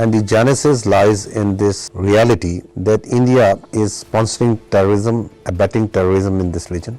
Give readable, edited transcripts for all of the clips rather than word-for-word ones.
And the genesis lies in this reality that India is sponsoring terrorism, abetting terrorism in this region.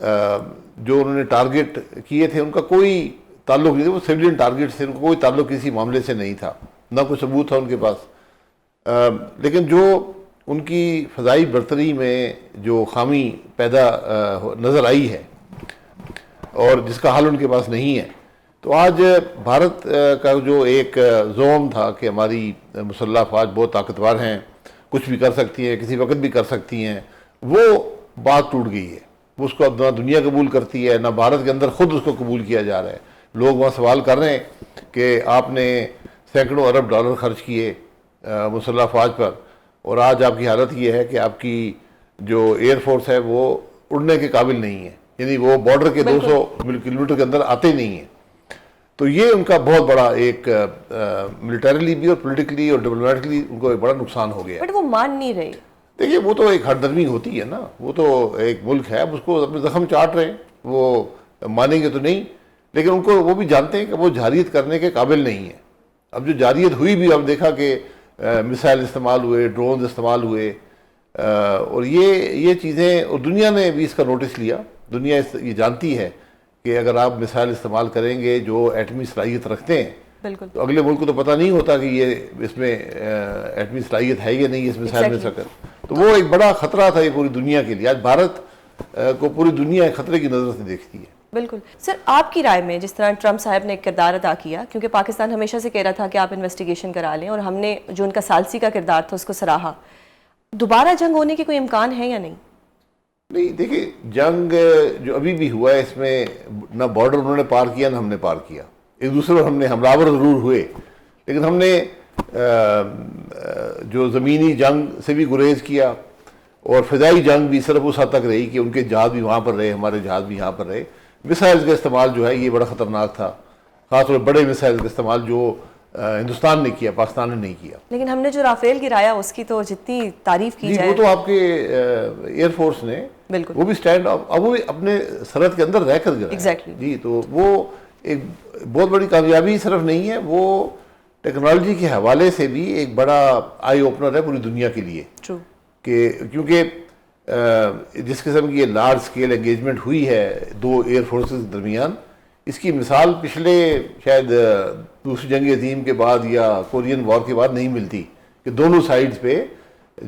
جو انہوں نے target کیے تھے ان کا کوئی تعلق نہیں تھا، وہ سویلین ٹارگٹ سے، ان کا کوئی تعلق کسی معاملے سے نہیں تھا، نہ کوئی ثبوت تھا ان کے پاس۔ لیکن جو ان کی فضائی برتری میں جو خامی پیدا نظر آئی ہے اور جس کا حل ان کے پاس نہیں ہے، تو آج بھارت کا جو ایک زوم تھا کہ ہماری مسلح افواج بہت طاقتور ہیں، کچھ بھی کر سکتی ہیں، کسی وقت بھی کر سکتی ہیں، وہ بات ٹوٹ گئی ہے۔ وہ اس کو اب نہ دنیا قبول کرتی ہے، نہ بھارت کے اندر خود اس کو قبول کیا جا رہا ہے۔ لوگ وہاں سوال کر رہے ہیں کہ آپ نے سینکڑوں ارب ڈالر خرچ کیے مسلح افواج پر، اور آج آپ کی حالت یہ ہے کہ آپ کی جو ایئر فورس ہے وہ اڑنے کے قابل نہیں ہے، یعنی وہ بارڈر کے 200 کلومیٹر کے اندر آتے نہیں ہیں۔ تو یہ ان کا بہت بڑا ایک ملٹریلی بھی اور پولیٹیکلی اور ڈپلومیٹکلی ان کو ایک بڑا نقصان ہو گیا۔ بٹ وہ مان نہیں رہے۔ دیکھیے وہ تو ایک ہردرمی ہوتی ہے نا، وہ تو ایک ملک ہے، اب اس کو اپنے زخم چاٹ رہے ہیں، وہ مانیں گے تو نہیں، لیکن ان کو وہ بھی جانتے ہیں کہ وہ جارحیت کرنے کے قابل نہیں ہے۔ اب جو جارحیت ہوئی بھی، ہم دیکھا کہ میسائل استعمال ہوئے، ڈرونز استعمال ہوئے، اور یہ چیزیں، اور دنیا نے بھی اس کا نوٹس لیا۔ دنیا یہ جانتی ہے کہ اگر آپ میسائل استعمال کریں گے جو ایٹمی صلاحیت رکھتے ہیں، بالکل، تو اگلے ملک کو تو پتہ نہیں ہوتا کہ یہ اس میں ایٹمی صلاحیت ہے یا نہیں اس میسائل میں سکر، تو وہ ایک بڑا خطرہ تھا یہ پوری دنیا کے لیے۔ آج بھارت کو پوری دنیا ایک خطرے کی نظر سے دیکھتی ہے۔ بالکل۔ سر آپ کی رائے میں جس طرح ٹرمپ صاحب نے ایک کردار ادا کیا، کیونکہ پاکستان ہمیشہ سے کہہ رہا تھا کہ آپ انویسٹیگیشن کرا لیں، اور ہم نے جو ان کا ثالثی کا کردار تھا اس کو سراہا، دوبارہ جنگ ہونے کے کوئی امکان ہے یا نہیں؟ نہیں، دیکھیں جنگ جو ابھی بھی ہوا ہے اس میں نہ بارڈر انہوں نے پار کیا نہ ہم نے پار کیا، ایک دوسرے پر ہم نے حملہ ضرور ہوئے، لیکن ہم نے جو زمینی جنگ سے بھی گریز کیا، اور فضائی جنگ بھی صرف اس حد تک رہی کہ ان کے جہاز بھی وہاں پر رہے، ہمارے جہاز بھی یہاں پر رہے۔ میسائلز کا استعمال جو ہے یہ بڑا خطرناک تھا، خاص طور پر بڑے میسائلز کا استعمال جو ہندوستان نے کیا، پاکستان نے نہیں کیا۔ لیکن ہم نے جو رافیل گرایا اس کی تو جتنی تعریف کی جائے، وہ تو آپ کے ایئر فورس نے، بالکل، وہ بھی اسٹینڈ اب وہ بھی اپنے سرحد کے اندر رہ کر گرایا۔ ایگزیکٹلی جی، تو وہ ایک بہت بڑی کامیابی صرف نہیں ہے، وہ ٹیکنالوجی کے حوالے سے بھی ایک بڑا آئی اوپنر ہے پوری دنیا کے لیے، ٹرو، کہ کیونکہ جس قسم کی یہ لارج سکیل انگیجمنٹ ہوئی ہے دو ایئر فورسز کے درمیان، اس کی مثال پچھلے شاید دوسری جنگ عظیم کے بعد یا کورین وار کے بعد نہیں ملتی، کہ دونوں سائیڈز پہ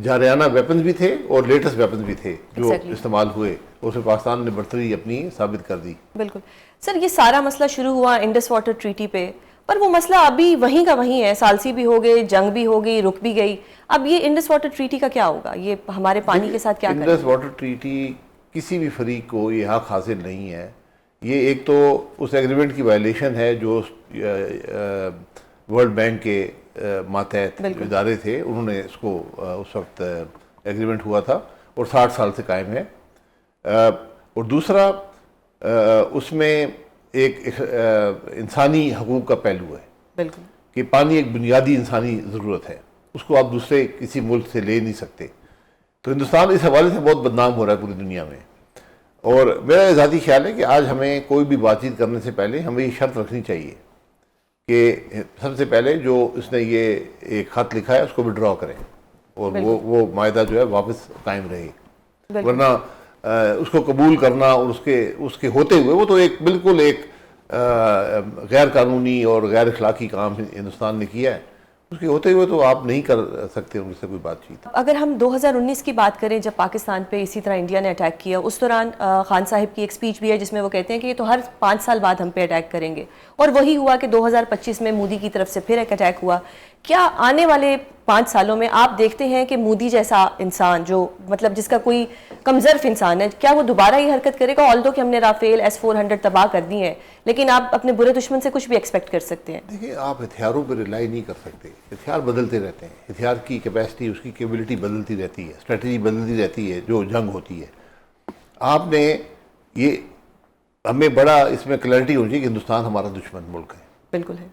جارحانہ ویپنز بھی تھے اور لیٹسٹ ویپنز بھی تھے جو استعمال ہوئے، اور اس میں پاکستان نے برتری اپنی ثابت کر دی۔ بالکل۔ سر یہ سارا مسئلہ شروع ہوا انڈس واٹر ٹریٹی پہ، پر وہ مسئلہ ابھی وہیں کا وہیں ہے، ثالثی بھی ہو گئی، جنگ بھی ہو گئی، رک بھی گئی، اب یہ انڈس واٹر ٹریٹی کا کیا ہوگا؟ یہ ہمارے پانی کے ساتھ کیا کرے گا؟ انڈس واٹر ٹریٹی کسی بھی فریق کو یہ حق حاصل نہیں ہے، یہ ایک تو اس ایگریمنٹ کی وائلیشن ہے جو ورلڈ بینک کے ماتحت ادارے تھے، انہوں نے اس کو اس وقت ایگریمنٹ ہوا تھا اور 60 سال سے قائم ہے، اور دوسرا اس میں ایک انسانی حقوق کا پہلو ہے، بالکل، کہ پانی ایک بنیادی انسانی ضرورت ہے، اس کو آپ دوسرے کسی ملک سے لے نہیں سکتے۔ تو ہندوستان اس حوالے سے بہت بدنام ہو رہا ہے پوری دنیا میں، اور میرا ذاتی خیال ہے کہ آج ہمیں کوئی بھی بات چیت کرنے سے پہلے ہمیں یہ شرط رکھنی چاہیے کہ سب سے پہلے جو اس نے یہ ایک خط لکھا ہے اس کو وڈرا کریں، اور وہ معاہدہ جو ہے واپس قائم رہے، ورنہ اس کو قبول کرنا اور اس کے ہوتے ہوئے، وہ تو ایک بالکل ایک غیر قانونی اور غیر اخلاقی کام ہندوستان نے کیا ہے، اس کے ہوتے ہوئے تو آپ نہیں کر سکتے ان سے کوئی بات چیت۔ اگر ہم 2019 کی بات کریں جب پاکستان پہ اسی طرح انڈیا نے اٹیک کیا، اس دوران خان صاحب کی ایک سپیچ بھی ہے جس میں وہ کہتے ہیں کہ یہ تو ہر 5 سال بعد ہم پہ اٹیک کریں گے، اور وہی ہوا کہ 2025 میں مودی کی طرف سے پھر ایک اٹیک ہوا۔ کیا آنے والے 5 سالوں میں آپ دیکھتے ہیں کہ مودی جیسا انسان جو مطلب جس کا کوئی کمزرف انسان ہے، کیا وہ دوبارہ یہ حرکت کرے گا؟ آلدو کہ ہم نے رافیل S-400 تباہ کر دی ہیں، لیکن آپ اپنے برے دشمن سے کچھ بھی ایکسپیکٹ کر سکتے ہیں۔ دیکھیں آپ ہتھیاروں پہ ریلائی نہیں کر سکتے، ہتھیار بدلتے رہتے ہیں، ہتھیار کی کیپیسٹی، اس کی کیپیبلٹی بدلتی رہتی ہے، اسٹریٹجی بدلتی رہتی ہے جو جنگ ہوتی ہے۔ آپ نے یہ ہمیں بڑا اس میں کلیئرٹی ہونی چاہیے کہ ہندوستان ہمارا دشمن ملک ہے، بالکل ہے،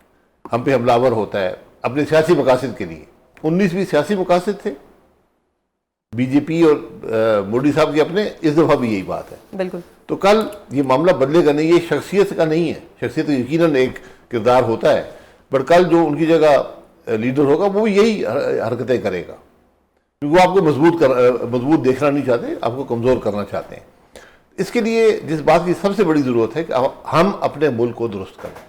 ہم پہ حملہ آور ہوتا ہے اپنے سیاسی مقاصد کے لیے۔ 19 بھی سیاسی مقاصد تھے بی جے پی اور مودی صاحب کے اپنے، اس دفعہ بھی یہی بات ہے، بالکل۔ تو کل یہ معاملہ بدلے گا نہیں، یہ شخصیت کا نہیں ہے، شخصیت یقیناً ایک کردار ہوتا ہے، پر کل جو ان کی جگہ لیڈر ہوگا وہ یہی حرکتیں کرے گا، کیونکہ وہ آپ کو مضبوط دیکھنا نہیں چاہتے، آپ کو کمزور کرنا چاہتے ہیں۔ اس کے لیے جس بات کی سب سے بڑی ضرورت ہے کہ ہم اپنے ملک کو درست کریں،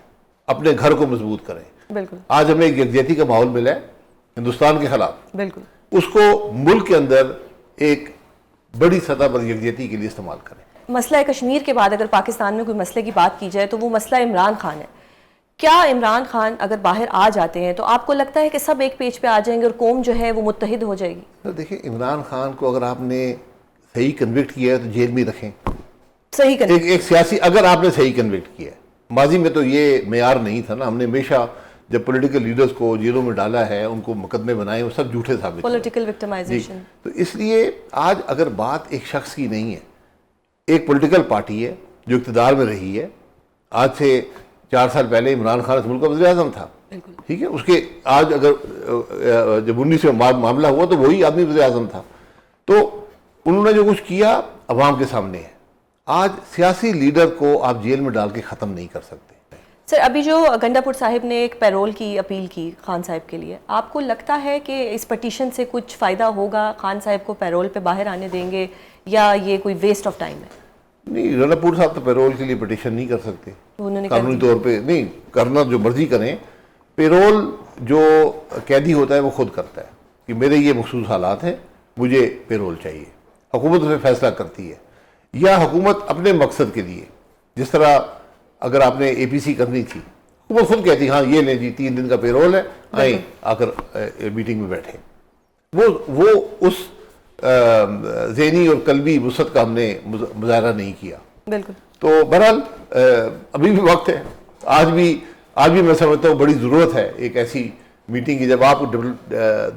اپنے گھر کو مضبوط کریں. بالکل. آج ہمیں ایک یکجہتی کا ماحول ملا ہے ہندوستان کے خلاف، بالکل. اس کو ملک کے اندر ایک بڑی سطح پر یکجہتی کے لیے استعمال کریں. مسئلہ کشمیر کے بعد اگر پاکستان میں کوئی مسئلے کی بات کی جائے تو وہ مسئلہ عمران خان ہے. کیا عمران خان اگر باہر آ جاتے ہیں تو آپ کو لگتا ہے کہ سب ایک پیج پہ آ جائیں گے اور قوم جو ہے وہ متحد ہو جائے گی؟ دیکھیں، عمران خان کو اگر آپ نے صحیح کنوکٹ کیا ہے تو جیل میں رکھیں. صحیح کریں. ایک سیاسی، اگر آپ نے صحیح کنوکٹ کیا ہے. ماضی میں تو یہ معیار نہیں تھا نا، ہم نے ہمیشہ جب پولیٹیکل لیڈرز کو جیلوں میں ڈالا ہے، ان کو مقدمے بنائے، وہ سب جھوٹے ثابت ہوئے. Political victimization. تو اس لیے آج اگر بات ایک شخص کی نہیں ہے، ایک پولیٹیکل پارٹی ہے جو اقتدار میں رہی ہے. آج سے 4 سال پہلے عمران خان اس ملک کا وزیر اعظم تھا، ٹھیک ہے. اس کے آج اگر جب 19 میں معاملہ ہوا تو وہی آدمی وزیر اعظم تھا. تو انہوں نے جو کچھ کیا عوام کے سامنے ہے. آج سیاسی لیڈر کو آپ جیل میں ڈال کے ختم نہیں کر سکتے. سر، ابھی جو گنڈا پور صاحب نے ایک پیرول کی اپیل کی خان صاحب کے لیے، آپ کو لگتا ہے کہ اس پٹیشن سے کچھ فائدہ ہوگا؟ خان صاحب کو پیرول پہ باہر آنے دیں گے یا یہ کوئی ویسٹ آف ٹائم ہے؟ نہیں، گنڈا پور صاحب تو پیرول کے لیے پٹیشن نہیں کر سکتے قانونی طور پہ. نہیں کرنا، جو مرضی کریں. پیرول جو قیدی ہوتا ہے وہ خود کرتا ہے کہ میرے یہ مخصوص حالات ہیں، مجھے پیرول چاہیے. حکومت اس پہ فیصلہ کرتی ہے، یا حکومت اپنے مقصد کے لیے، جس طرح اگر آپ نے اے پی سی کرنی تھی، حکومت خود کہتی ہاں یہ لیں جی 3 دن کا پیرول ہے، آئیں آ کر میٹنگ میں بیٹھیں. وہ اس ذہنی اور قلبی وسعت کا ہم نے مظاہرہ نہیں کیا. بالکل. تو بہرحال ابھی بھی وقت ہے. آج بھی میں سمجھتا ہوں بڑی ضرورت ہے ایک ایسی میٹنگ کی. جب آپ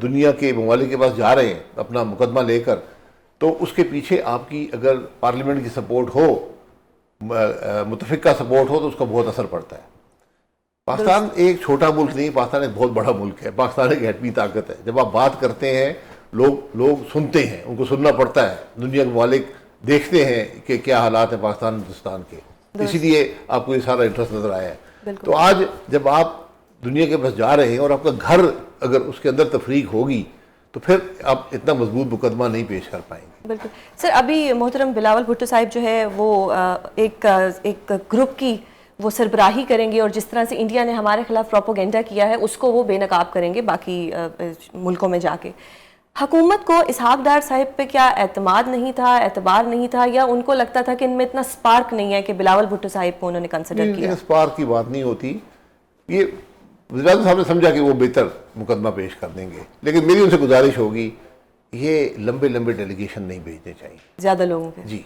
دنیا کے ممالک کے پاس جا رہے ہیں اپنا مقدمہ لے کر، تو اس کے پیچھے آپ کی اگر پارلیمنٹ کی سپورٹ ہو، متفقہ سپورٹ ہو، تو اس کا بہت اثر پڑتا ہے. پاکستان ایک چھوٹا ملک نہیں، پاکستان ایک بہت بڑا ملک ہے. پاکستان ایک ایٹمی طاقت ہے. جب آپ بات کرتے ہیں لوگ سنتے ہیں، ان کو سننا پڑتا ہے. دنیا کے ممالک دیکھتے ہیں کہ کیا حالات ہیں پاکستان ہندوستان کے. اسی لیے آپ کو یہ سارا انٹرسٹ نظر آیا ہے. تو آج جب آپ دنیا کے پاس جا رہے ہیں اور آپ کا گھر اگر اس کے اندر تفریق ہوگی تو پھر آپ اتنا مضبوط مقدمہ نہیں پیش کر پائیں گے. بالکل. سر، ابھی محترم بلاول بھٹو صاحب جو ہے وہ ایک گروپ کی وہ سربراہی کریں گے، اور جس طرح سے انڈیا نے ہمارے خلاف پروپیگنڈا کیا ہے اس کو وہ بے نقاب کریں گے باقی ملکوں میں جا کے. حکومت کو اسحاق ڈار صاحب پہ کیا اعتماد نہیں تھا، اعتبار نہیں تھا، یا ان کو لگتا تھا کہ ان میں اتنا سپارک نہیں ہے کہ بلاول بھٹو صاحب کو انہوں نے کنسیڈر کیا؟ سپارک کی بات نہیں ہوتی. یہ وزیر اعظم صاحب نے سمجھا کہ وہ بہتر مقدمہ پیش کر دیں گے، لیکن میری ان سے گزارش ہوگی یہ لمبے ڈیلیگیشن نہیں بھیجنے چاہیے زیادہ لوگوں کے. جی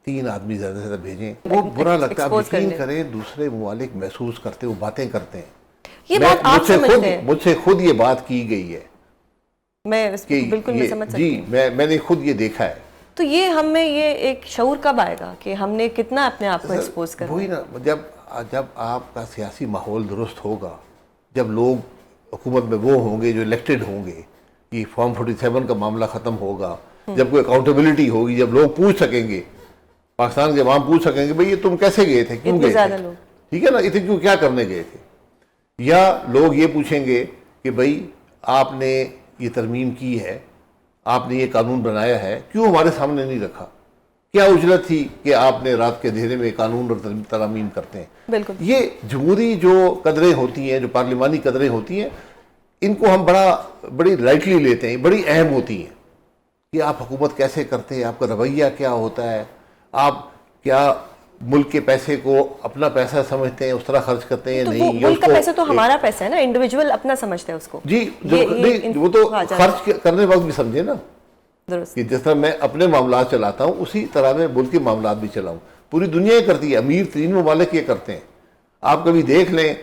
3 آدمی زیادہ سے زیادہ بھیجیں. وہ برا لگتا ہے. آپ یقین کریں دوسرے ممالک محسوس کرتے، وہ باتیں کرتے ہیں. یہ بات آپ سمجھتے ہیں؟ مجھ سے خود یہ بات کی گئی ہے. میں بالکل میں سمجھ سکتی ہوں. جی میں نے خود یہ دیکھا ہے. تو یہ ہم میں یہ ایک شعور کب آئے گا کہ ہم نے کتنا اپنے آپ کو ایکسپوز کرنا؟ وہی نا، جب آپ کا سیاسی ماحول درست ہوگا، جب لوگ حکومت میں وہ ہوں گے جو الیکٹڈ ہوں گے، یہ فارم 47 کا معاملہ ختم ہوگا، جب کوئی اکاؤنٹیبلٹی ہوگی، جب لوگ پوچھ سکیں گے، پاکستان کے عوام پوچھ سکیں گے بھئی یہ تم کیسے گئے تھے، کیوں گئے تھے، ٹھیک ہے نا، اتنے کیوں کیا کرنے گئے تھے. یا لوگ یہ پوچھیں گے کہ بھئی آپ نے یہ ترمیم کی ہے، آپ نے یہ قانون بنایا ہے، کیوں ہمارے سامنے نہیں رکھا، کیا اجرت تھی کہ آپ نے رات کے اندھیرے میں قانون اور ترامیم کرتے ہیں. بالکل. یہ جمہوری جو قدریں ہوتی ہیں، جو پارلیمانی قدریں ہوتی ہیں، ان کو ہم بڑی لائٹلی لیتے ہیں، بڑی اہم ہوتی ہیں کہ آپ حکومت کیسے کرتے ہیں، آپ کا رویہ کیا ہوتا ہے، آپ کیا ملک کے پیسے کو اپنا پیسہ سمجھتے ہیں، اس طرح خرچ کرتے ہیں. نہیں، ملک کا پیسہ تو ہمارا پیسہ ہے نا، انڈیویجول اپنا سمجھتے ہیں اس کو. جی وہ تو خرچ کرنے وقت بھی سمجھے نا، کہ جس طرح میں اپنے معاملات چلاتا ہوں اسی طرح میں ملک کے معاملات بھی چلاؤں. پوری دنیا یہ کرتی ہے، امیر ترین ممالک یہ کرتے ہیں. آپ کبھی دیکھ لیں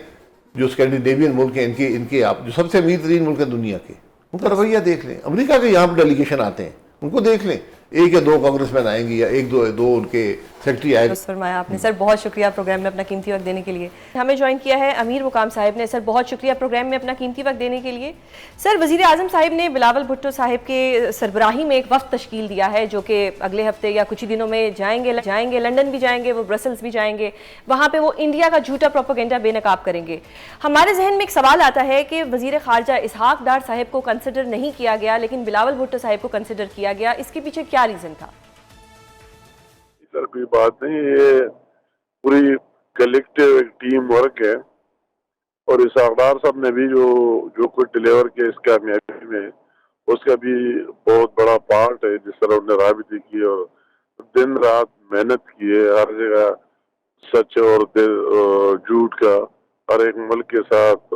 جو اسکینڈینیوین ملک ہیں، ان کے آپ جو سب سے امیر ترین ملک ہیں دنیا کے، ان کا رویہ دیکھ لیں. امریکہ کے یہاں پہ ڈیلیگیشن آتے ہیں، ان کو دیکھ لیں، 1 یا 2 کانگریس مین آئیں گے یا 1 دو ان کے سیکرٹری آئے. فرمایا آپ نے. سر بہت شکریہ پروگرام میں اپنا قیمتی وقت دینے کے لیے. ہمیں جوائن کیا ہے امیر مقام صاحب نے. سر بہت شکریہ پروگرام میں اپنا قیمتی وقت دینے کے لیے. سر وزیر اعظم صاحب نے بلاول بھٹو صاحب کے سربراہی میں ایک وفد تشکیل دیا ہے جو کہ اگلے ہفتے یا کچھ ہی دنوں میں جائیں گے، لنڈن بھی جائیں گے، وہ برسلز بھی جائیں گے. وہاں پہ وہ انڈیا کا جھوٹا پروپیگنڈا بے نقاب کریں گے. ہمارے ذہن میں ایک سوال آتا ہے کہ وزیر خارجہ اسحاق ڈار صاحب کو کنسیڈر نہیں کیا گیا لیکن بلاول بھٹو صاحب کو کنسیڈر کیا گیا، اس کے پیچھے کیا ریزن تھا؟ طرح کوئی بات نہیں، یہ پوری کلیکٹیو ایک ٹیم ورک ہے، اور اسحاق صاحب نے بھی جو کچھ ڈلیور کیا اس کامیابی میں، اس کا بھی بہت بڑا پارٹ ہے. جس طرح انہوں نے رابطے کی اور دن رات محنت کی ہے، ہر جگہ سچ اور جھوٹ کا ہر ایک ملک کے ساتھ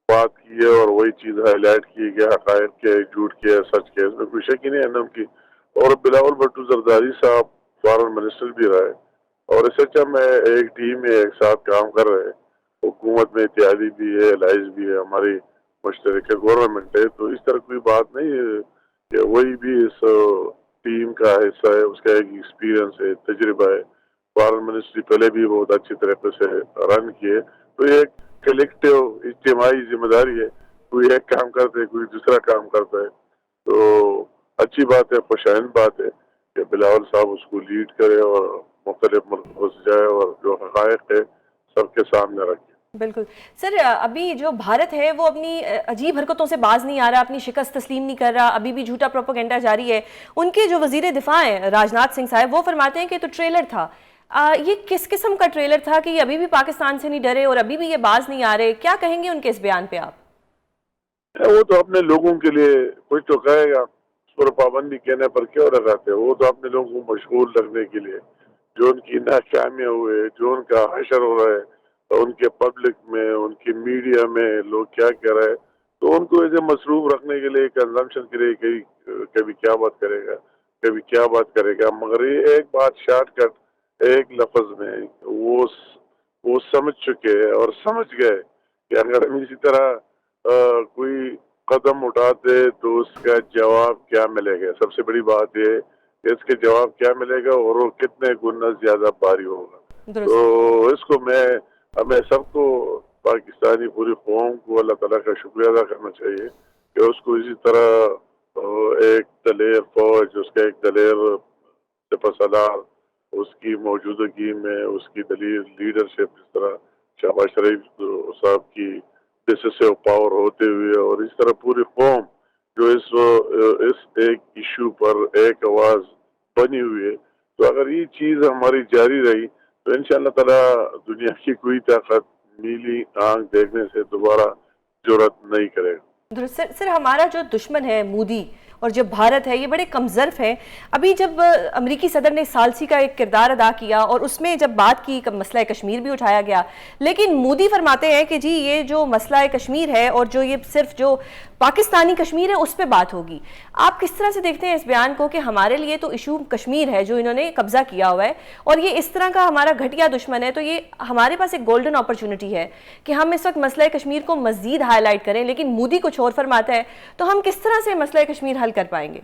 بات کی ہے، اور وہی چیز ہائی لائٹ کی کہ حقائق کے، جھوٹ کے، سچ کے، اس میں کوئی شک ہی نہیں ہے ان کی. اور بلاول بھٹو زرداری صاحب فارن منسٹر بھی رہے، اور اس سے اچھا میں ایک ٹیم میں ایک ساتھ کام کر رہے، حکومت میں اتحادی بھی ہے، الائز بھی ہے، ہماری مشترکہ گورنمنٹ ہے. تو اس طرح کوئی بات نہیں ہے کہ وہی بھی اس ٹیم کا حصہ ہے، اس کا ایک ایکسپیرینس ہے، تجربہ ہے. فارن منسٹری پہلے بھی بہت اچھی طریقے سے رن کیے. تو یہ ایک کلیکٹیو اجتماعی ذمہ داری ہے، کوئی ایک کام کرتا ہے، کوئی دوسرا کام کرتا ہے. تو اچھی بات ہے، خوشائند بات ہے کہ بلاول صاحب اس کو لیڈ کرے اور مختلف ملک گھس جائے اور جو حقائق ہے سب کے سامنے رکھے. بالکل سر، ابھی جو بھارت ہے وہ اپنی عجیب حرکتوں سے باز نہیں آ رہا، اپنی شکست تسلیم نہیں کر رہا، ابھی بھی جھوٹا پروپیگنڈا جاری ہے. ان کے جو وزیر دفاع ہیں راجناتھ سنگھ صاحب، وہ فرماتے ہیں کہ تو ٹریلر تھا. یہ کس قسم کا ٹریلر تھا کہ یہ ابھی بھی پاکستان سے نہیں ڈرے اور ابھی بھی یہ باز نہیں آ رہے؟ کیا کہیں گے ان کے اس بیان پہ آپ؟ وہ تو اپنے لوگوں کے لیے کچھ تو کہے گا، اس پر پابندی کہنے پر کیوں لگاتے؟ وہ تو اپنے لوگوں کو مشغول رکھنے کے لیے، جو ان کی ناکامیاں ہوئے، جو ان کا حشر ہو رہا ہے، ان کے پبلک میں، ان کی میڈیا میں لوگ کیا کہہ رہے ہیں، تو ان کو ایسے مصروف رکھنے کے لیے، کنزمپشن کے لیے کبھی کیا بات کرے گا، کبھی کیا بات کرے گا. مگر یہ ایک بات شارٹ کٹ ایک لفظ میں وہ سمجھ چکے اور سمجھ گئے کہ اگر ہم اسی طرح کوئی قدم اٹھاتے تو اس کا جواب کیا ملے گا. سب سے بڑی بات یہ کہ اس کے جواب کیا ملے گا اور وہ کتنے گنا زیادہ بھاری ہوگا. تو اس کو ہمیں سب کو، پاکستانی پوری قوم کو اللہ تعالیٰ کا شکریہ ادا کرنا چاہیے کہ اس کو اسی طرح ایک دلیر فوج، اس کا ایک دلیر سپہ سالار، اس کی موجودگی میں اس کی دلیر لیڈرشپ، جس طرح شہباز شریف صاحب کی ڈیسیسو پاور ہوتے ہوئے، اور اس طرح پوری قوم جو اس ایک ایشو پر ایک آواز بنی ہوئی ہے. تو اگر یہ چیز ہماری جاری رہی تو انشاءاللہ تعالی دنیا کی کوئی طاقت نیلی آنکھ دیکھنے سے دوبارہ جرأت نہیں کرے گا. درست سر، ہمارا جو دشمن ہے مودی اور جو بھارت ہے، یہ بڑے کمظرف ہیں. ابھی جب امریکی صدر نے ثالثی کا ایک کردار ادا کیا اور اس میں جب بات کی، مسئلہ کشمیر بھی اٹھایا گیا، لیکن مودی فرماتے ہیں کہ جی یہ جو مسئلہ کشمیر ہے اور جو یہ صرف جو پاکستانی کشمیر ہے اس پہ بات ہوگی. آپ کس طرح سے دیکھتے ہیں اس بیان کو کہ ہمارے لیے تو ایشو کشمیر ہے جو انہوں نے قبضہ کیا ہوا ہے، اور یہ اس طرح کا ہمارا گھٹیا دشمن ہے، تو یہ ہمارے پاس ایک گولڈن اپرچونٹی ہے کہ ہم اس وقت مسئلہ کشمیر کو مزید ہائی لائٹ کریں، لیکن مودی کچھ اور فرماتا ہے. تو ہم کس طرح سے مسئلہ کشمیر حل کر پائیں گے؟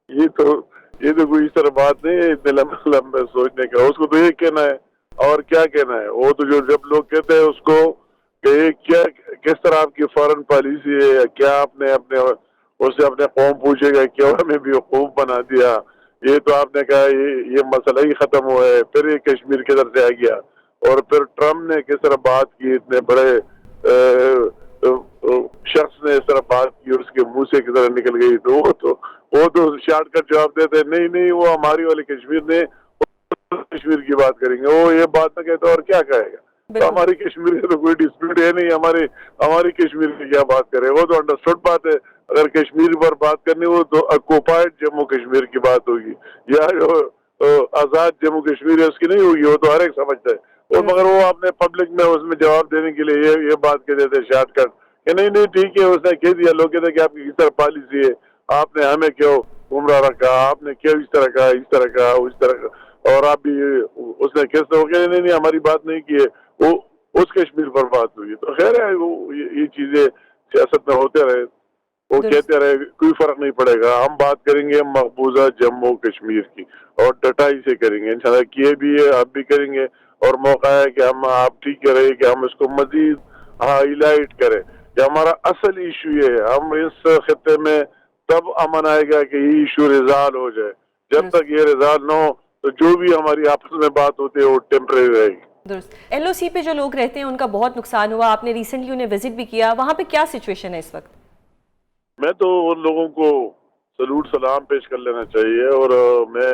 یہ تو کوئی اس طرح بات نہیں ہے اتنے لمبے سوچنے کا. اس کو تو یہ کہنا ہے اور کیا کہنا ہے. وہ تو جب لوگ کہتے ہیں اس کو کہ کیا کس طرح آپ کی فارن پالیسی ہے، کیا آپ نے اس سے اپنے قوم پوچھے گا کیا ہمیں بھی خوب بنا دیا، یہ تو آپ نے کہا یہ مسئلہ ہی ختم ہوا ہے. پھر یہ کشمیر کدھر سے آ گیا، اور پھر ٹرمپ نے کس طرح بات کی، اتنے بڑے شخص نے اس طرح بات کی اور اس کے منہ سے کس طرح نکل گئی. تو وہ تو شارٹ کٹ جواب دیتے نہیں وہ ہماری والی کشمیر نے کشمیر کی بات کریں گے. وہ یہ بات نہ کہتا اور کیا کہے گا. تو ہماری کشمیر سے تو کوئی ڈسپیوٹ ہے نہیں، ہماری کشمیر کی کیا بات کرے. وہ تو انڈرسٹوڈ بات ہے. اگر کشمیر پر بات کرنی ہو تو آکوپائڈ جموں کشمیر کی بات ہوگی، یا جو آزاد جموں کشمیر ہے اس کی نہیں ہوگی. وہ تو ہر ایک سمجھتا ہے. اور مگر وہ اپنے پبلک میں اس میں جواب دینے کے لیے یہ بات کہہ دیتے شارٹ کٹ کہ نہیں ٹھیک ہے، اس نے کہہ دیا. لوگ کہتے ہیں کہ آپ کی کس طرح پالیسی ہے، آپ نے ہمیں کیوں گمراہ رکھا، آپ نے کیوں اس طرح کہا، اس طرح کہا، اس طرح کہا. اور آپ بھی اس نے کس طرح کہ نہیں ہماری بات نہیں کی ہے، وہ اس کشمیر پر بات ہوئی. تو خیر ہے، وہ یہ چیزیں سیاست میں ہوتے رہے، وہ کہتے رہے، کوئی فرق نہیں پڑے گا. ہم بات کریں گے مقبوضہ جموں کشمیر کی اور ڈٹائی سے کریں گے. انشاءاللہ کیے بھی ہے، آپ بھی کریں گے. اور موقع ہے کہ آپ ٹھیک کر رہے کہ ہم اس کو مزید ہائی لائٹ کریں کہ ہمارا اصل ایشو یہ ہے. ہم اس خطے میں تب امن آئے گا کہ یہ ایشو ریزالو ہو جائے. جب تک یہ ریزالو نہ ہو تو جو بھی ہماری آپس میں بات ہوتی ہے وہ ٹیمپریری رہے گی. درست. ایل او سی پہ جو لوگ رہتے ہیں ان کا بہت نقصان ہوا. آپ نے ریسنٹلی انہیں وزٹ بھی کیا، وہاں پہ کیا سچویشن ہے اس وقت؟ میں تو ان لوگوں کو سلوٹ سلام پیش کر لینا چاہیے، اور میں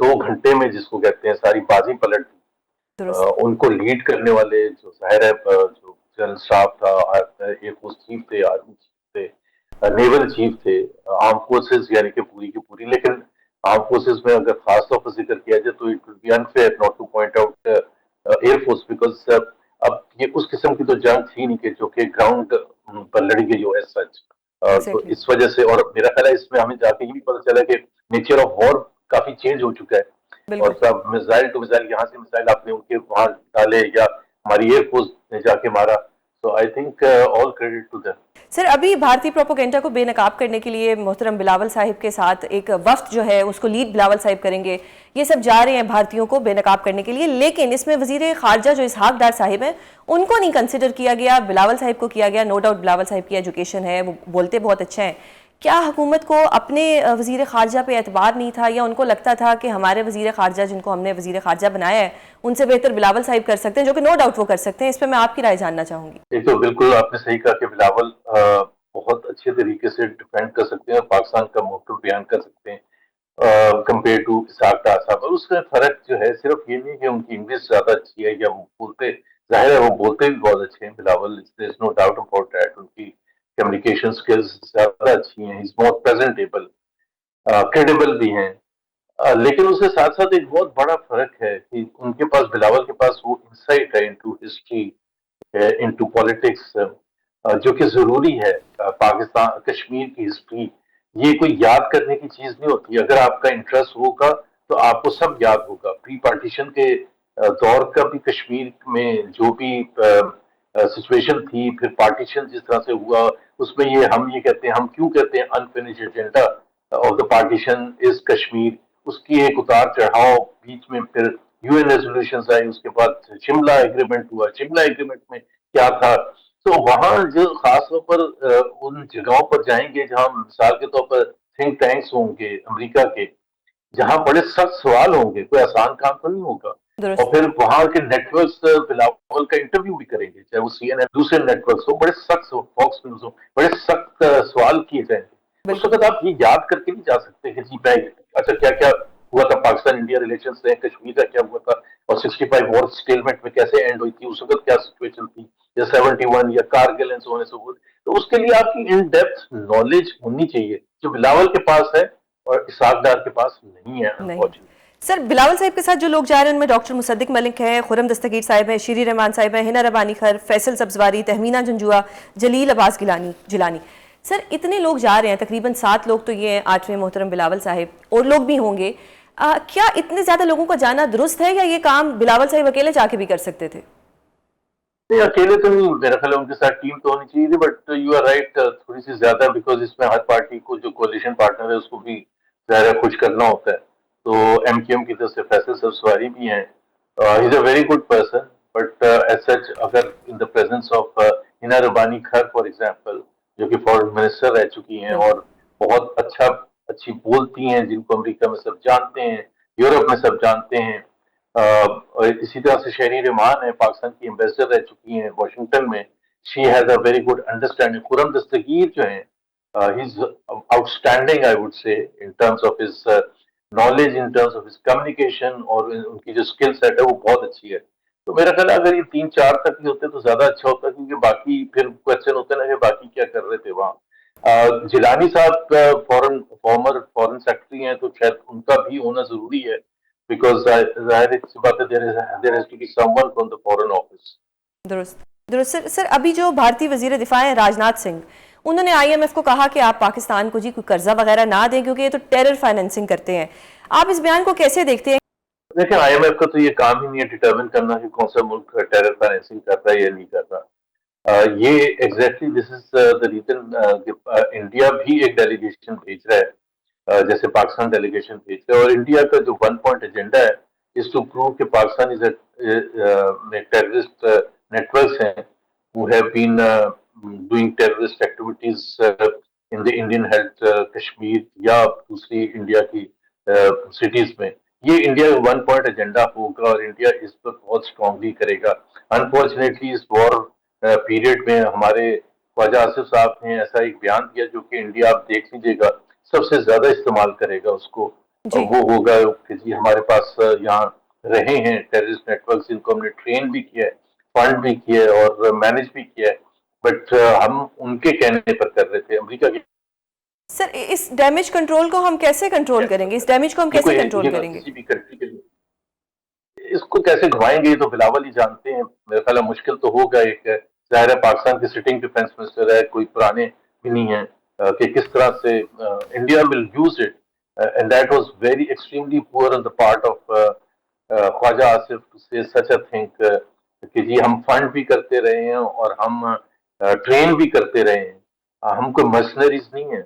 2 گھنٹے میں جس کو کہتے ہیں ساری بازی پلٹ دی. ان کو لیڈ کرنے والے جو ظاہر ہے جو جنرل اسٹاف تھا, ایئر فورس چیف تھے, آرمی چیف تھے, نیول چیف تھے, آرم فورسز یعنی کہ پوری کی پوری. لیکن آرم فورسز میں اگر خاص طور پر ذکر کیا جائے تو it will be unfair not to point out air force, because اب یہ اس قسم کی تو جنگ تھی نہیں کہ جو کہ گراؤنڈ پر لڑی گئی ہو ایز سچ. تو اس وجہ سے, اور میرا خیال ہے اس میں ہمیں جا کے یہ بھی پتہ چلا کہ نیچر آف وار کافی چینج ہو چکا ہے. اور سب میزائل ٹو میزائل, یہاں سے میزائل آپ نے ان کے وہاں ڈالے یا ہماری ایئر فورس نے جا کے مارا. So I think all credit to them. Sir, ابھی بھارتی پروپیگنڈا کو بے نقاب کرنے کے لیے محترم بلاول صاحب کے ساتھ ایک وفد جو ہے اس کو لیڈ بلاول صاحب کریں گے, یہ سب جا رہے ہیں بھارتیوں کو بے نقاب کرنے کے لیے, لیکن اس میں وزیر خارجہ جو اسحاق ڈار صاحب ہیں ان کو نہیں کنسیڈر کیا گیا, بلاول صاحب کو کیا گیا. نو ڈاؤٹ بلاول صاحب کی ایجوکیشن ہے, وہ بولتے بہت اچھا ہیں. کیا حکومت کو اپنے وزیر خارجہ پہ اعتبار نہیں تھا, یا ان کو لگتا تھا کہ ہمارے وزیر خارجہ جن کو ہم نے وزیر خارجہ بنایا ہے ان سے بہتر بلاول صاحب کر سکتے ہیں, جو کہ نو ڈاؤٹ وہ کر سکتے ہیں؟ اس پہ میں آپ کی رائے جاننا چاہوں گی. یہ تو بالکل آپ نے صحیح کہا کہ بلاول بہت اچھے طریقے سے ڈیفینڈ کر سکتے ہیں, پاکستان کا موقف بیان کر سکتے ہیں کمپیئر ٹو اسحاق ڈار صاحب. اور اس کا فرق جو ہے صرف یہ نہیں کہ ان کی انگلش زیادہ اچھی ہے یا وہ بولتے, ظاہر ہے وہ بولتے بھی بہت اچھے ہیں Bilawal, there is no doubt about that. ان کی کمیونیکیشن سکلز زیادہ اچھی ہیں, he's more presentable, کریڈیبل بھی ہیں. لیکن اس کے ساتھ ساتھ ایک بہت بڑا فرق ہے کہ ان کے پاس, بلاول کے پاس وہ انسائٹ ہے انٹو ہسٹری, انٹو پالیٹکس, جو کہ ضروری ہے. پاکستان کشمیر کی ہسٹری یہ کوئی یاد کرنے کی چیز نہیں ہوتی. اگر آپ کا انٹرسٹ ہوگا تو آپ کو سب یاد ہوگا. پری پارٹیشن کے دور کا بھی کشمیر میں جو بھی سچویشن تھی, پھر پارٹیشن جس طرح سے ہوا, اس میں یہ ہم یہ کہتے ہیں, ہم کیوں کہتے ہیں unfinished agenda of the partition is Kashmir, اس کی ایک اتار چڑھاؤ بیچ میں. پھر یو این ریزولوشنز آئی, اس کے بعد شملہ ایگریمنٹ ہوا. شملہ ایگریمنٹ میں کیا تھا؟ تو وہاں جو خاص طور پر ان جگہوں پر جائیں گے جہاں مثال کے طور پر تھنک ٹینکس ہوں گے امریکہ کے, جہاں بڑے سخت سوال ہوں گے, کوئی آسان کام تو نہیں ہوگا. اور پھر وہاں کے نیٹ ورکس بلاول کا انٹرویو بھی کریں گے, چاہے وہ سی این این دوسرے نیٹ ورکس ہو, بڑے سخت فاکس نیوز ہو, بڑے سخت سوال کیے جائیں گے. اس وقت آپ یہ یاد کر کے نہیں جا سکتے کہ جی میں اچھا کیا کیا ہوا تھا پاکستان انڈیا ریلیشنز سے, کشمیر کا کیا ہوا تھا, اور 65 وار اسٹیلمنٹ میں کیسے اینڈ ہوئی تھی, اس وقت کیا سچویشن تھی, یا 71 یا Kargil and so on and so forth. تو اس کے لیے آپ کی ان ڈیپتھ نالج ہونی چاہیے, جو بلاول کے پاس ہے اور اسحاق ڈار کے پاس نہیں ہے. سر, بلاول صاحب کے ساتھ جو لوگ جا رہے ہیں ان میں ڈاکٹر مصدق ملک ہیں, خرم دستگیر صاحب ہیں, شیری رحمان صاحب ہیں, ہنا ربانی خر, فیصل سبزواری, تہمینہ جنجوعہ, جلیل عباس جیلانی. سر, اتنے لوگ جا رہے ہیں, تقریباً 7 لوگ تو یہ ہیں, 8ویں محترم بلاول صاحب, اور لوگ بھی ہوں گے. کیا اتنے زیادہ لوگوں کا جانا درست ہے, یا یہ کام بلاول صاحب اکیلے جا کے بھی کر سکتے تھے؟ نہیں, اکیلے تو نہیں, میرا خیال ہے ان کے ساتھ ٹیم تو ہونی چاہیے تھی. بٹ یو آر رائٹ, تھوڑی سی زیادہ, بیکاز اس میں ہر پارٹی کو جو کولیشن پارٹنر ہے اس کو بھی ظاہر خوش کرنا ہوتا ہے. تو ایم کیو ایم کی طرف سے فیصل سبزواری بھی ہیں, he is a very good person. But as such اگر ان دا پریزنس آف ہنا ربانی خر فار ایگزامپل, جو کہ فارن منسٹر رہ چکی ہیں اور بہت اچھی بولتی ہیں, جن کو امریکہ میں سب جانتے ہیں, یورپ میں سب جانتے ہیں. اور اسی طرح سے شہری رحمان ہے, پاکستان کی ایمبیسڈر رہ چکی ہیں واشنگٹن میں, she has a very good understanding. Khurram Dastgir جو ہیں, he is outstanding I would say in terms of his knowledge, in terms of his communication, اور ان کی جو اسکل سیٹ ہے وہ بہت اچھی ہے. تو میرا خیال ہے اگر یہ 3-4 تک ہی ہوتے تو زیادہ اچھا ہوتا, کیونکہ باقی پھر کوشچن ہوتا ہے نا کہ باقی کیا کر رہے تھے وہاں. جیلانی صاحب فارمر فارن سیکرٹری ہیں, تو شاید ان کا بھی ہونا ضروری ہے, because ظاہر سی بات ہے there has to be someone from the foreign office. درست. سر, ابھی جو بھارتی وزیر دفاع ہیں راجناتھ سنگھ, انہوں نے آئی ایم ایف کو کہا کہ آپ پاکستان کو جی کوئی قرضہ وغیرہ نہ دیں, کیونکہ یہ تو ٹیرر فائنینسنگ کرتے ہیں. آپ اس بیان کو کیسے دیکھتے ہیں؟ دیکھیں, آئی ایم ایف کا تو یہ کام ہی نہیں ہے ڈٹرمن کرنا کہ کون سا ملک ٹیرر فائنینسنگ کرتا ہے یا نہیں کرتا. یہ exactly this is the reason India بھی ایک ڈیلیگیشن بھیج رہا ہے, جیسے پاکستان ڈیلیگیشن بھیج رہا ہے. اور انڈیا کا جو 1 پوائنٹ ایجنڈا ہے is to prove کہ Pakistan is a terrorist networks ہیں who have been doing terrorist activities in the Indian held Kashmir یا دوسری انڈیا کی سٹیز میں. یہ انڈیا کا 1 پوائنٹ ایجنڈا ہوگا اور انڈیا اس پر بہت اسٹرانگلی کرے گا. انفارچونیٹلی اس وار پیریڈ میں ہمارے خواجہ آصف صاحب نے ایسا ایک بیان دیا جو کہ انڈیا آپ دیکھ لیجیے گا سب سے زیادہ استعمال کرے گا اس کو, جی وہ ہوگا کہ جی ہمارے پاس یہاں رہے ہیں ٹیررسٹ نیٹورکس، جن کو ہم نے ٹرین بھی کیا ہے، فنڈ بھی کیا ہے اور مینج بھی کیا ہے، بٹ ہم ان کے کہنے پر کر رہے تھے، امریکہ کے سر اس ڈیمیج کنٹرول کو ہم کیسے کنٹرول کریں گے؟ اس ڈیمیج کو ہم کیسے کنٹرول کریں گے؟ کسی بھی کنٹری کے لیے اس کو کیسے گھمائیں گے یہ تو بلاول ہی جانتے ہیں. میرا خیال ہے مشکل تو ہوگا. ایک ظاہر ہے پاکستان کی سٹنگ ڈیفینس منسٹر ہے، کوئی پرانے بھی نہیں ہیں، کہ کس طرح سے India will use it and that was very extremely poor on the part of Khawaja Asif to say such a thing کہ جی ہم فنڈ بھی کرتے رہے ہیں اور ہم ٹرین بھی کرتے رہے ہیں، ہم کوئی مرسنریز نہیں ہیں.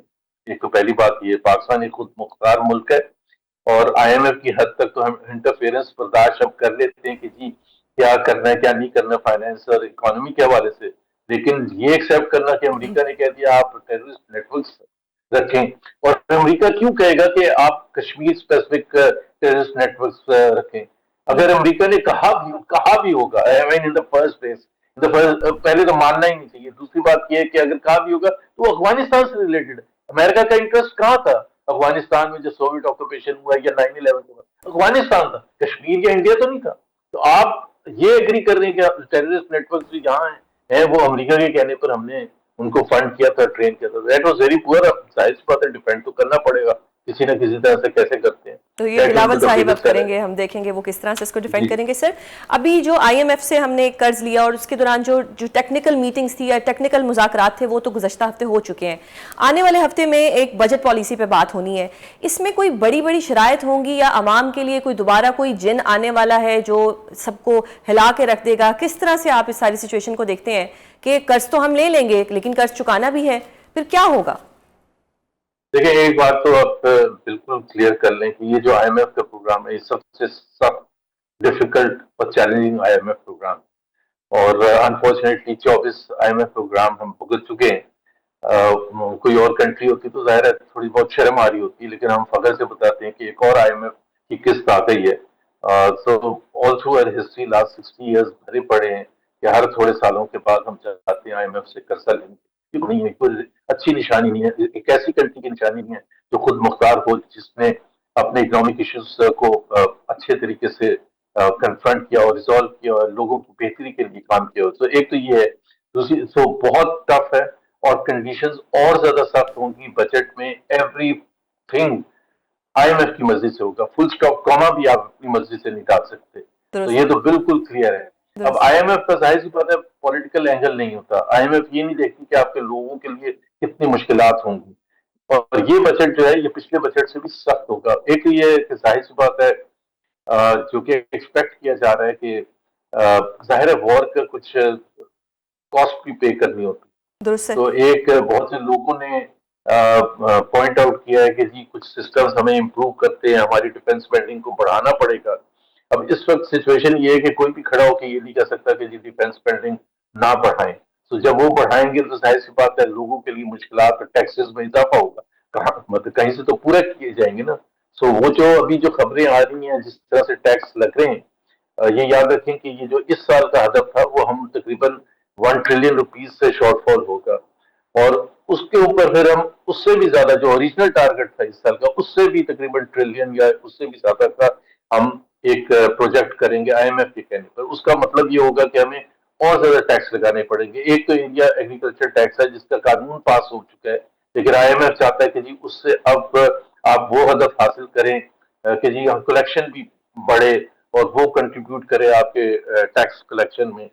ایک تو پہلی بات یہ، پاکستان ایک خود مختار ملک ہے اور آئی ایم ایف کی حد تک تو ہم انٹرفیئرنس برداشت اب کر لیتے ہیں کہ جی کیا کرنا ہے کیا نہیں کرنا فائنینس اور اکانومی کے حوالے سے، لیکن یہ ایکسیپٹ کرنا کہ امریکہ نے کہہ دیا آپ ٹیررسٹ نیٹورکس رکھیں، اور امریکہ کیوں کہے گا کہ آپ کشمیر اسپیسیفک ٹیررسٹ نیٹورکس رکھیں؟ اگر امریکہ نے کہا بھی ہوگا ان دا فرسٹ پلیس، پہلے تو ماننا ہی نہیں چاہیے. دوسری بات یہ ہے کہ اگر کہا بھی ہوگا تو وہ افغانستان سے ریلیٹڈ ہے. امریکہ کا انٹرسٹ کہاں تھا افغانستان میں جو سوویٹ آکوپیشن ہوا یا 9/11 ہوا؟ افغانستان تھا، کشمیر یا انڈیا تو نہیں تھا. تو آپ یہ ایگری کر رہے ہیں کہ ٹیررسٹ نیٹورک جو جہاں ہیں وہ امریکہ کے کہنے پر ہم نے ان کو فنڈ کیا تھا، ٹرین کیا تھا. That was very poor. اب ظاہر سی بات ہے ڈیپینڈ تو کرنا پڑے گا کسی نہ کسی طرح سے کیسے کرتے ہیں. تو یہ بلاول صاحب اب کریں گے، ہم دیکھیں گے وہ کس طرح سے اس کو ڈیفینڈ کریں گے. سر ابھی جو آئی ایم ایف سے ہم نے قرض لیا اور اس کے دوران جو ٹیکنیکل میٹنگز تھی یا ٹیکنیکل مذاکرات تھے وہ تو گزشتہ ہفتے ہو چکے ہیں. آنے والے ہفتے میں ایک بجٹ پالیسی پہ بات ہونی ہے. اس میں کوئی بڑی شرائط ہوں گی یا عوام کے لیے کوئی دوبارہ کوئی جن آنے والا ہے جو سب کو ہلا کے رکھ دے گا؟ کس طرح سے آپ اس ساری سچویشن کو دیکھتے ہیں کہ قرض تو ہم لے لیں گے لیکن قرض چکانا بھی ہے، پھر کیا ہوگا؟ دیکھیں ایک بات تو آپ بالکل کلیئر کر لیں کہ یہ جو آئی ایم ایف کا پروگرام ہے یہ سب سے سخت، ڈیفیکلٹ اور challenging I M F programme, اور unfortunately 24 I M F programme ہم بھگت چکے ہیں. کوئی اور کنٹری ہوتی تو ظاہر ہے تھوڑی بہت شرم آ رہی ہوتی، لیکن ہم فخر سے بتاتے ہیں کہ ایک اور آئی ایم ایف کی قسط آ گئی ہے. So all through our history last 60 years بھرے پڑے ہیں کہ ہر تھوڑے سالوں کے بعد ہم چاہتے ہیں آئی ایم ایف سے قرضہ لیں گے. نہیں ہے، کوئی اچھی نشانی نہیں ہے. ایک ایسی کنٹری کی نشانی نہیں ہے جو خود مختار ہو، جس نے اپنے اکنامک ایشوز کو اچھے طریقے سے کنفرنٹ کیا اور ریزالو کیا اور لوگوں کی بہتری کے لیے کام کیا. تو ایک تو یہ ہے. دوسری سو بہت ٹف ہے اور کنڈیشنز اور زیادہ سخت ہوں گی. بجٹ میں everything I M F کی مرضی سے ہوگا، فل اسٹاپ کاما بھی آپ اپنی مرضی سے نہیں ڈال سکتے. تو یہ تو بالکل کلیئر ہے. اب آئی ایم ایف کا ظاہر سی بات ہے پولیٹیکل اینگل نہیں ہوتا. آئی ایم ایف یہ نہیں دیکھتی کہ آپ کے لوگوں کے لیے کتنی مشکلات ہوں گی، اور یہ بجٹ جو ہے یہ پچھلے بجٹ سے بھی سخت ہوگا. ایک یہ کہ ظاہر سی بات ہے جو کہ ایکسپیکٹ کیا جا رہا ہے کہ ظاہر ہے وار کا کچھ کاسٹ بھی پے کرنی ہوتی. تو ایک بہت سے لوگوں نے پوائنٹ آؤٹ کیا ہے کہ جی کچھ سسٹمز ہمیں امپروو کرتے ہیں، ہماری ڈیفینس اسپینڈنگ کو بڑھانا پڑے گا. اب اس وقت سچویشن یہ ہے کہ کوئی بھی کھڑا ہو کے یہ نہیں کہہ سکتا کہ جی ڈیفینس اسپینڈنگ نہ بڑھائیں. تو جب وہ بڑھائیں گے تو ظاہر سی بات ہے لوگوں کے لیے مشکلات اور ٹیکسز میں اضافہ ہوگا. مطلب کہیں سے تو پورے کیے جائیں گے نا. سو وہ جو ابھی جو خبریں آ رہی ہیں جس طرح سے ٹیکس لگ رہے ہیں، یہ یاد رکھیں کہ یہ جو اس سال کا ہدف تھا وہ ہم تقریباً 1 ٹریلین روپیز سے شارٹ فال ہوگا، اور اس کے اوپر پھر ہم اس سے بھی زیادہ جو اوریجنل ٹارگٹ تھا اس سال کا اس سے بھی تقریباً ٹریلین یا اس سے بھی زیادہ کا ہم ایک پروجیکٹ کریں گے آئی ایم ایف کے کہنے پر. اس کا مطلب یہ ہوگا کہ ہمیں اور زیادہ ٹیکس لگانے پڑیں گے. ایک تو انڈیا ایگریکلچر ٹیکس ہے جس کا قانون پاس ہو چکا ہے، لیکن آئی ایم ایف چاہتا ہے کہ جی اس سے اب آپ وہ ہدف حاصل کریں کہ جی ہم کلیکشن بھی بڑھے اور وہ کنٹریبیوٹ کرے آپ کے ٹیکس کلیکشن میں.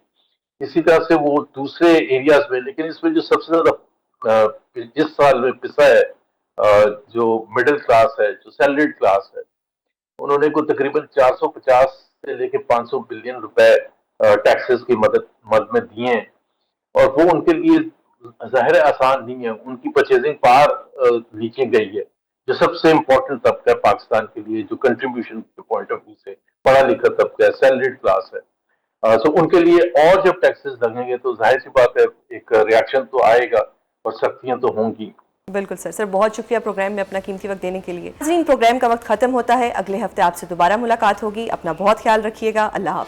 اسی طرح سے وہ دوسرے ایریاز میں، لیکن اس میں جو سب سے زیادہ اس سال میں پسا ہے جو مڈل کلاس ہے، جو سیلریڈ کلاس ہے، انہوں نے کو تقریباً 450 سے لے کے 500 بلین روپے ٹیکسز کی مد میں دیے ہیں، اور وہ ان کے لیے ظاہر آسان نہیں ہے. ان کی پرچیزنگ پاور نیچے گئی ہے. جو سب سے امپورٹنٹ طبقہ ہے پاکستان کے لیے، جو کنٹریبیوشن کے پوائنٹ آف ویو سے پڑھا لکھا طبقہ ہے، سیلریڈ کلاس ہے، سو ان کے لیے اور جب ٹیکسز لگیں گے تو ظاہر سی بات ہے ایک ریاکشن تو آئے گا اور سختیاں تو ہوں گی. بالکل سر بہت شکریہ پروگرام میں اپنا قیمتی وقت دینے کے لیے. ناظرین پروگرام کا وقت ختم ہوتا ہے. اگلے ہفتے آپ سے دوبارہ ملاقات ہوگی. اپنا بہت خیال رکھیے گا. اللہ حافظ.